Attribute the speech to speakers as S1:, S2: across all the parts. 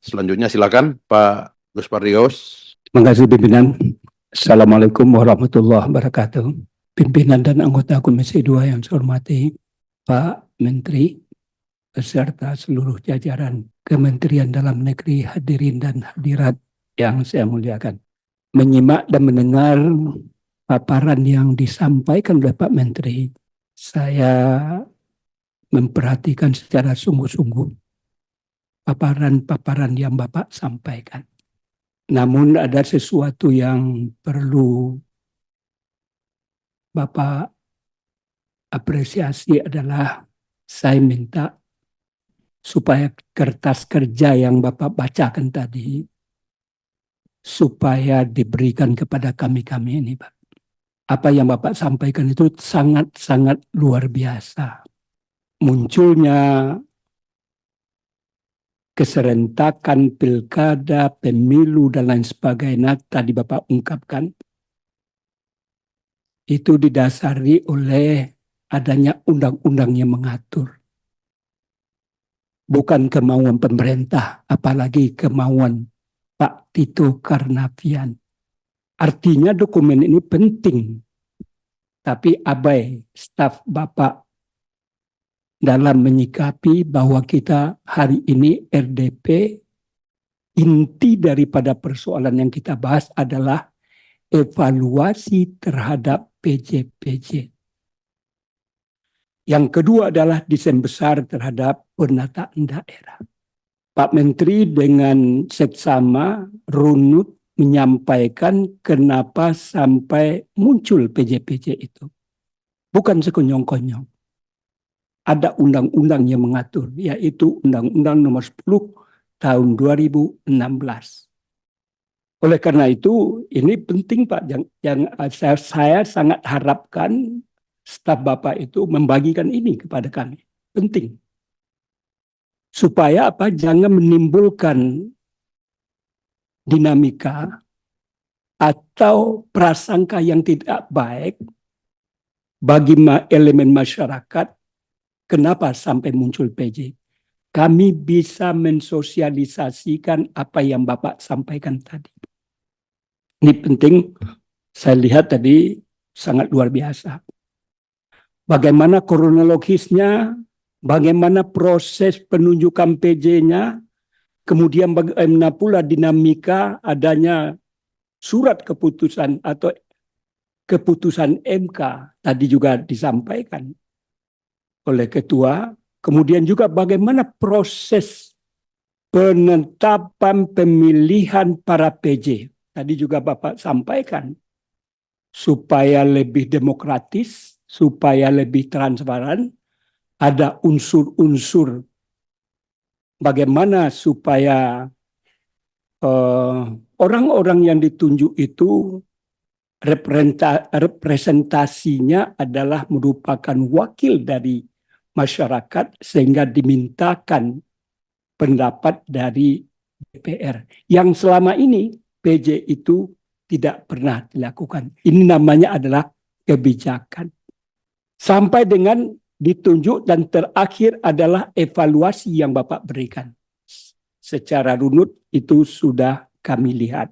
S1: Selanjutnya silakan Pak Gus Pardigaus.
S2: Terima kasih pimpinan. Assalamualaikum warahmatullahi wabarakatuh. Pimpinan dan anggota Komisi 2 yang saya hormati, Pak Menteri, beserta seluruh jajaran Kementerian Dalam Negeri, hadirin dan hadirat yang saya muliakan. Menyimak dan mendengar paparan yang disampaikan oleh Pak Menteri, saya memperhatikan secara sungguh-sungguh paparan-paparan yang Bapak sampaikan. Namun ada sesuatu yang perlu Bapak apresiasi adalah saya minta supaya kertas kerja yang Bapak bacakan tadi supaya diberikan kepada kami-kami ini, Pak. Apa yang Bapak sampaikan itu sangat-sangat luar biasa. Munculnya keserentakan pilkada, pemilu, dan lain sebagainya tadi Bapak ungkapkan, itu didasari oleh adanya undang-undang yang mengatur. Bukan kemauan pemerintah, apalagi kemauan Pak Tito Karnavian. Artinya dokumen ini penting, tapi abai staf Bapak dalam menyikapi bahwa kita hari ini RDP, inti daripada persoalan yang kita bahas adalah evaluasi terhadap PJ-PJ. Yang kedua adalah desain besar terhadap penataan daerah. Pak Menteri dengan seksama runut menyampaikan kenapa sampai muncul PJ-PJ itu. Bukan sekonyong-konyong. Ada undang-undang yang mengatur, yaitu Undang-Undang Nomor 10 tahun 2016. Oleh karena itu, ini penting Pak, yang saya sangat harapkan staf Bapak itu membagikan ini kepada kami. Penting. Supaya apa? Jangan menimbulkan dinamika atau prasangka yang tidak baik bagi elemen masyarakat. Kenapa sampai muncul PJ? Kami bisa mensosialisasikan apa yang Bapak sampaikan tadi. Ini penting, saya lihat tadi sangat luar biasa. Bagaimana kronologisnya, bagaimana proses penunjukan PJ-nya, kemudian bagaimana pula dinamika adanya surat keputusan atau keputusan MK tadi juga disampaikan oleh ketua. Kemudian juga bagaimana proses penetapan pemilihan para PJ. Tadi juga Bapak sampaikan supaya lebih demokratis, supaya lebih transparan, ada unsur-unsur bagaimana supaya orang-orang yang ditunjuk itu representasinya adalah merupakan wakil dari masyarakat sehingga dimintakan pendapat dari DPR. Yang selama ini PJ itu tidak pernah dilakukan. Ini namanya adalah kebijakan. Sampai dengan ditunjuk dan terakhir adalah evaluasi yang Bapak berikan. Secara runut itu sudah kami lihat.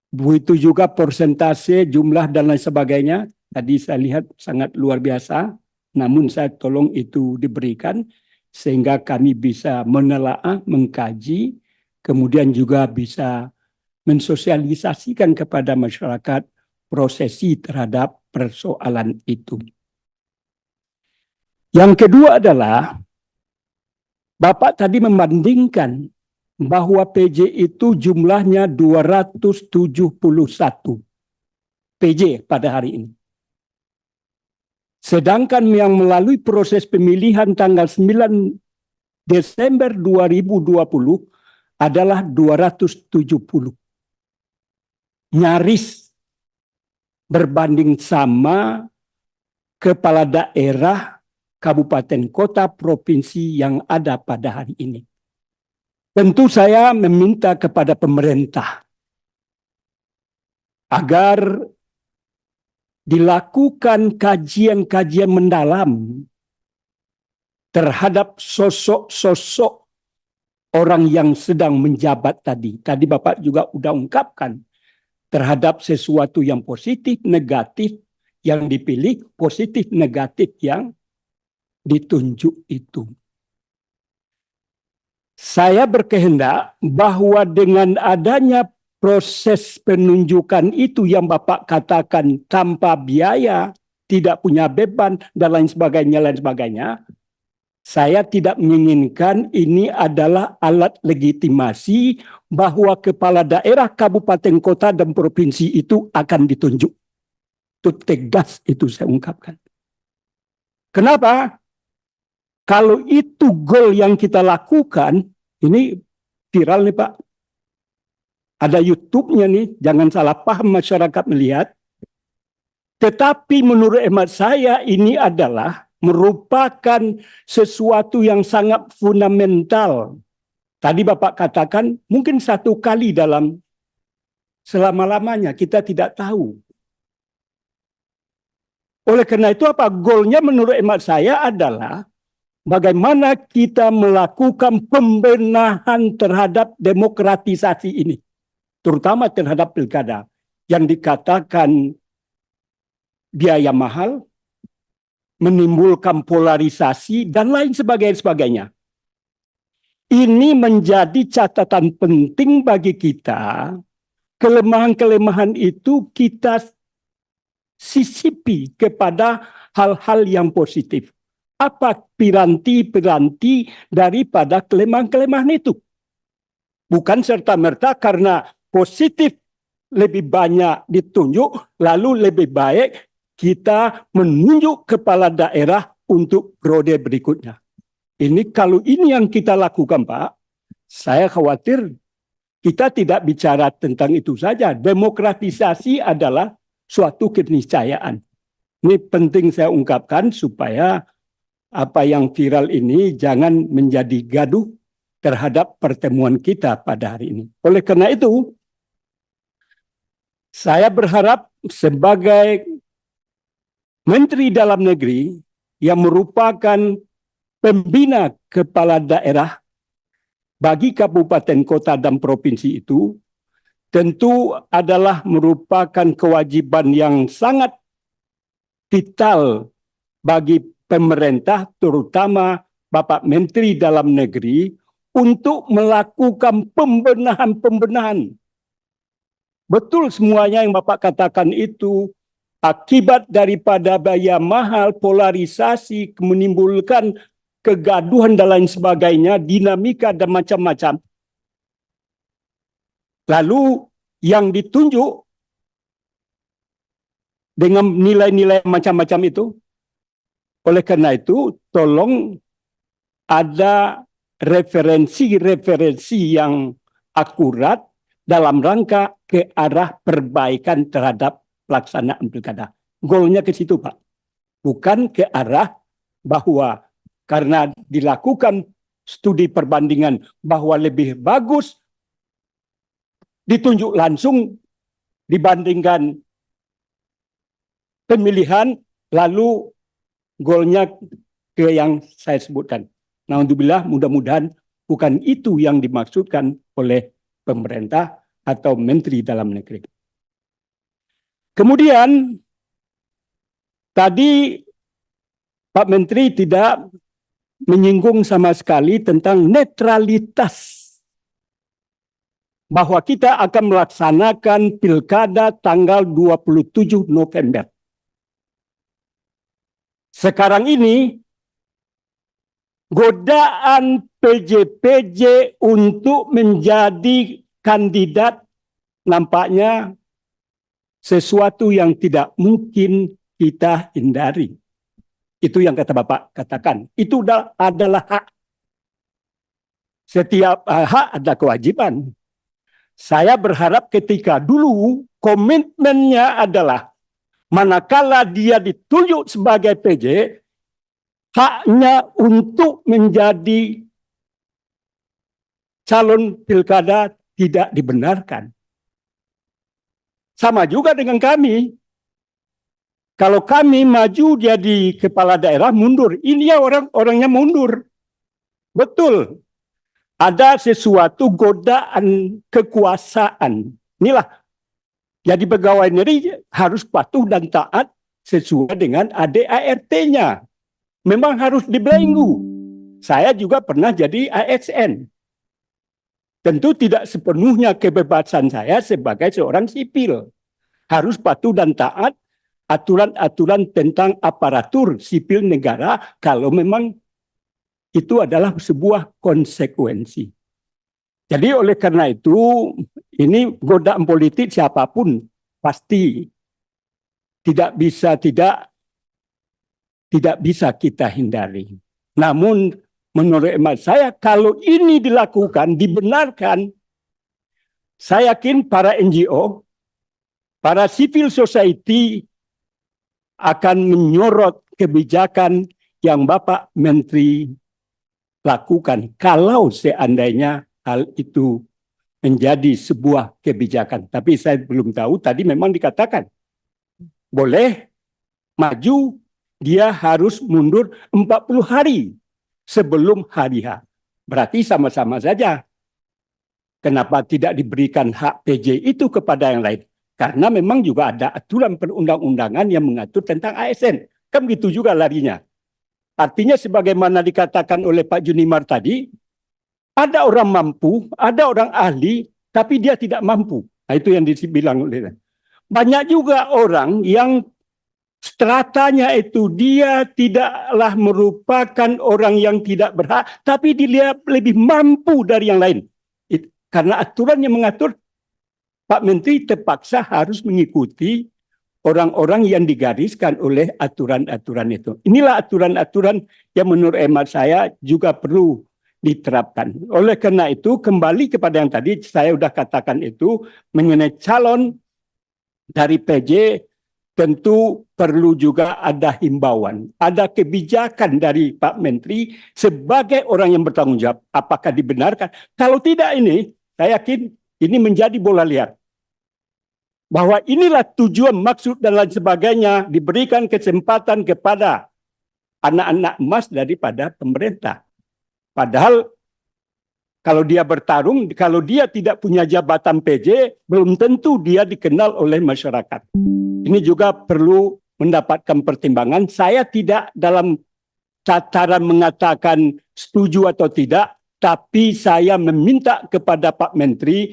S2: Begitu juga persentase, jumlah dan lain sebagainya. Tadi saya lihat sangat luar biasa. Namun saya tolong itu diberikan sehingga kami bisa menelaah, mengkaji, kemudian juga bisa mensosialisasikan kepada masyarakat prosesi terhadap persoalan itu. Yang kedua adalah Bapak tadi membandingkan bahwa PJ itu jumlahnya 271 PJ pada hari ini. Sedangkan yang melalui proses pemilihan tanggal 9 Desember 2020 adalah 270. Nyaris berbanding sama kepala daerah, kabupaten, kota, provinsi yang ada pada hari ini. Tentu saya meminta kepada pemerintah agar dilakukan kajian-kajian mendalam terhadap sosok-sosok orang yang sedang menjabat tadi. Tadi Bapak juga udah ungkapkan terhadap sesuatu yang positif, negatif yang dipilih, positif, negatif yang ditunjuk itu. Saya berkehendak bahwa dengan adanya proses penunjukan itu yang Bapak katakan tanpa biaya, tidak punya beban, dan lain sebagainya, saya tidak menginginkan ini adalah alat legitimasi bahwa kepala daerah, kabupaten, kota, dan provinsi itu akan ditunjuk. Itu tegas itu saya ungkapkan. Kenapa? Kalau itu goal yang kita lakukan, ini viral nih Pak. Ada YouTube-nya nih, jangan salah paham masyarakat melihat. Tetapi menurut hemat saya ini adalah merupakan sesuatu yang sangat fundamental. Tadi Bapak katakan mungkin satu kali dalam selama-lamanya, kita tidak tahu. Oleh karena itu apa? Goalnya menurut hemat saya adalah bagaimana kita melakukan pembenahan terhadap demokratisasi ini. Terutama terhadap pilkada yang dikatakan biaya mahal, menimbulkan polarisasi, dan lain sebagainya. Ini menjadi catatan penting bagi kita. Kelemahan-kelemahan itu kita sisipi kepada hal-hal yang positif. Apa piranti-piranti daripada kelemahan-kelemahan itu? Bukan serta-merta karena positif lebih banyak ditunjuk, lalu lebih baik kita menunjuk kepala daerah untuk periode berikutnya. Ini kalau ini yang kita lakukan Pak, saya khawatir kita tidak bicara tentang itu saja. Demokratisasi adalah suatu keniscayaan. Ini penting saya ungkapkan supaya apa yang viral ini jangan menjadi gaduh terhadap pertemuan kita pada hari ini. Oleh karena itu, saya berharap sebagai Menteri Dalam Negeri yang merupakan pembina kepala daerah bagi kabupaten, kota, dan provinsi itu, tentu adalah merupakan kewajiban yang sangat vital bagi pemerintah, terutama Bapak Menteri Dalam Negeri, untuk melakukan pembenahan-pembenahan. Betul semuanya yang Bapak katakan itu akibat daripada biaya mahal, polarisasi, menimbulkan kegaduhan dan lain sebagainya, dinamika dan macam-macam. Lalu yang ditunjuk dengan nilai-nilai macam-macam itu. Oleh karena itu, tolong ada referensi-referensi yang akurat dalam rangka ke arah perbaikan terhadap pelaksanaan pilkada. Goalnya ke situ, Pak. Bukan ke arah bahwa karena dilakukan studi perbandingan bahwa lebih bagus ditunjuk langsung dibandingkan pemilihan, lalu goalnya ke yang saya sebutkan. Alhamdulillah, mudah-mudahan bukan itu yang dimaksudkan oleh pemerintah atau Menteri Dalam Negeri. Kemudian, tadi Pak Menteri tidak menyinggung sama sekali tentang netralitas. Bahwa kita akan melaksanakan pilkada tanggal 27 November. Sekarang ini, godaan PJ-PJ untuk menjadi kandidat nampaknya sesuatu yang tidak mungkin kita hindari. Itu yang kata Bapak katakan. Itu adalah hak. Setiap hak ada kewajiban. Saya berharap ketika dulu komitmennya adalah manakala dia ditunjuk sebagai PJ, haknya untuk menjadi calon pilkada tidak dibenarkan. Sama juga dengan kami. Kalau kami maju jadi kepala daerah mundur, ini ya orang-orangnya mundur. Betul. ada sesuatu godaan kekuasaan. Inilah, jadi pegawai negeri harus patuh dan taat sesuai dengan ADART-nya. Memang harus dibelenggu. Saya juga pernah jadi ASN. Tentu tidak sepenuhnya kebebasan saya sebagai seorang sipil. Harus patuh dan taat aturan-aturan tentang aparatur sipil negara kalau memang itu adalah sebuah konsekuensi. Jadi oleh karena itu, ini godaan politik siapapun pasti tidak bisa kita hindari. Namun menurut emak saya, kalau ini dilakukan, dibenarkan, saya yakin para NGO, para civil society akan menyorot kebijakan yang Bapak Menteri lakukan kalau seandainya hal itu menjadi sebuah kebijakan. Tapi saya belum tahu, tadi memang dikatakan boleh maju, dia harus mundur 40 hari sebelum hari H. Berarti sama-sama saja. Kenapa tidak diberikan hak PJ itu kepada yang lain? Karena memang juga ada aturan perundang-undangan yang mengatur tentang ASN. Kan begitu juga larinya. Artinya sebagaimana dikatakan oleh Pak Junimar tadi, ada orang mampu, ada orang ahli, tapi dia tidak mampu. Nah, itu yang dibilang oleh. Banyak juga orang yang stratanya itu dia tidaklah merupakan orang yang tidak berhak, tapi dia lebih mampu dari yang lain. Karena aturan yang mengatur, Pak Menteri terpaksa harus mengikuti orang-orang yang digariskan oleh aturan-aturan itu. Inilah aturan-aturan yang menurut hemat saya juga perlu diterapkan. Oleh karena itu, kembali kepada yang tadi saya sudah katakan itu, mengenai calon dari PJ, tentu perlu juga ada himbauan, ada kebijakan dari Pak Menteri sebagai orang yang bertanggung jawab. Apakah dibenarkan? Kalau tidak ini, saya yakin ini menjadi bola liar. Bahwa inilah tujuan, maksud dan lain sebagainya, diberikan kesempatan kepada anak-anak emas daripada pemerintah. Padahal kalau dia bertarung, kalau dia tidak punya jabatan PJ, belum tentu dia dikenal oleh masyarakat. Ini juga perlu mendapatkan pertimbangan. Saya tidak dalam tataran mengatakan setuju atau tidak, tapi saya meminta kepada Pak Menteri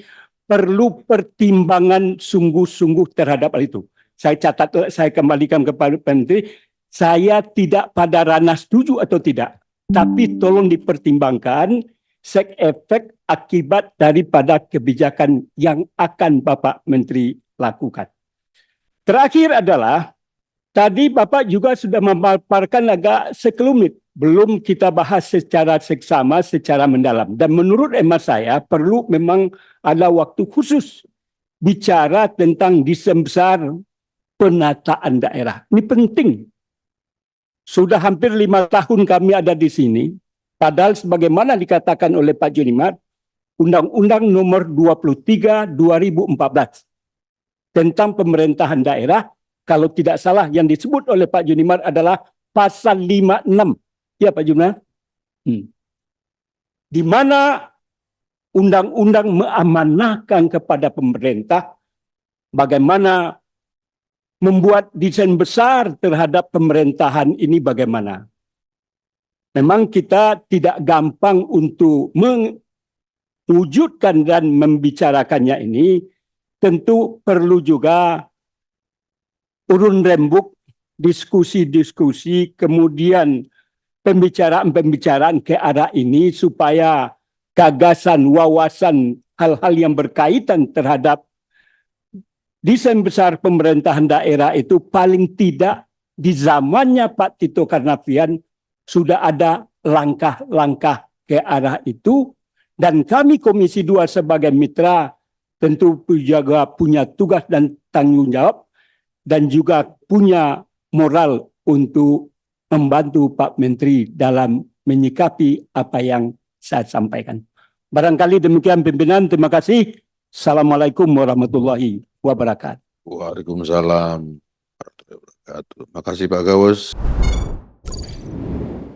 S2: perlu pertimbangan sungguh-sungguh terhadap hal itu. Saya catat, saya kembalikan kepada Pak Menteri, saya tidak pada ranah setuju atau tidak, tapi tolong dipertimbangkan sek efek akibat daripada kebijakan yang akan Bapak Menteri lakukan. Terakhir adalah, tadi Bapak juga sudah memaparkan agak sekelumit, belum kita bahas secara seksama, secara mendalam. Dan menurut hemat saya, perlu memang ada waktu khusus bicara tentang desain besar penataan daerah. Ini penting. Sudah hampir 5 tahun kami ada di sini, padahal sebagaimana dikatakan oleh Pak Junimar, Undang-Undang Nomor 23 2014 tentang pemerintahan daerah, kalau tidak salah yang disebut oleh Pak Junimar adalah pasal 56. Ya Pak Junimar? Di mana undang-undang mengamanahkan kepada pemerintah bagaimana membuat desain besar terhadap pemerintahan ini bagaimana. Memang kita tidak gampang untuk mewujudkan dan membicarakannya ini, tentu perlu juga urun rembuk, diskusi-diskusi, kemudian pembicaraan-pembicaraan ke arah ini supaya gagasan, wawasan, hal-hal yang berkaitan terhadap desain besar pemerintahan daerah itu paling tidak di zamannya Pak Tito Karnavian sudah ada langkah-langkah ke arah itu, dan kami Komisi 2 sebagai mitra tentu juga punya tugas dan tanggung jawab dan juga punya moral untuk membantu Pak Menteri dalam menyikapi apa yang saya sampaikan. Barangkali demikian pimpinan, terima kasih. Assalamualaikum warahmatullahi wabarakatuh.
S1: Waalaikumsalam warahmatullahi wabarakatuh. Terima kasih Pak Gawus.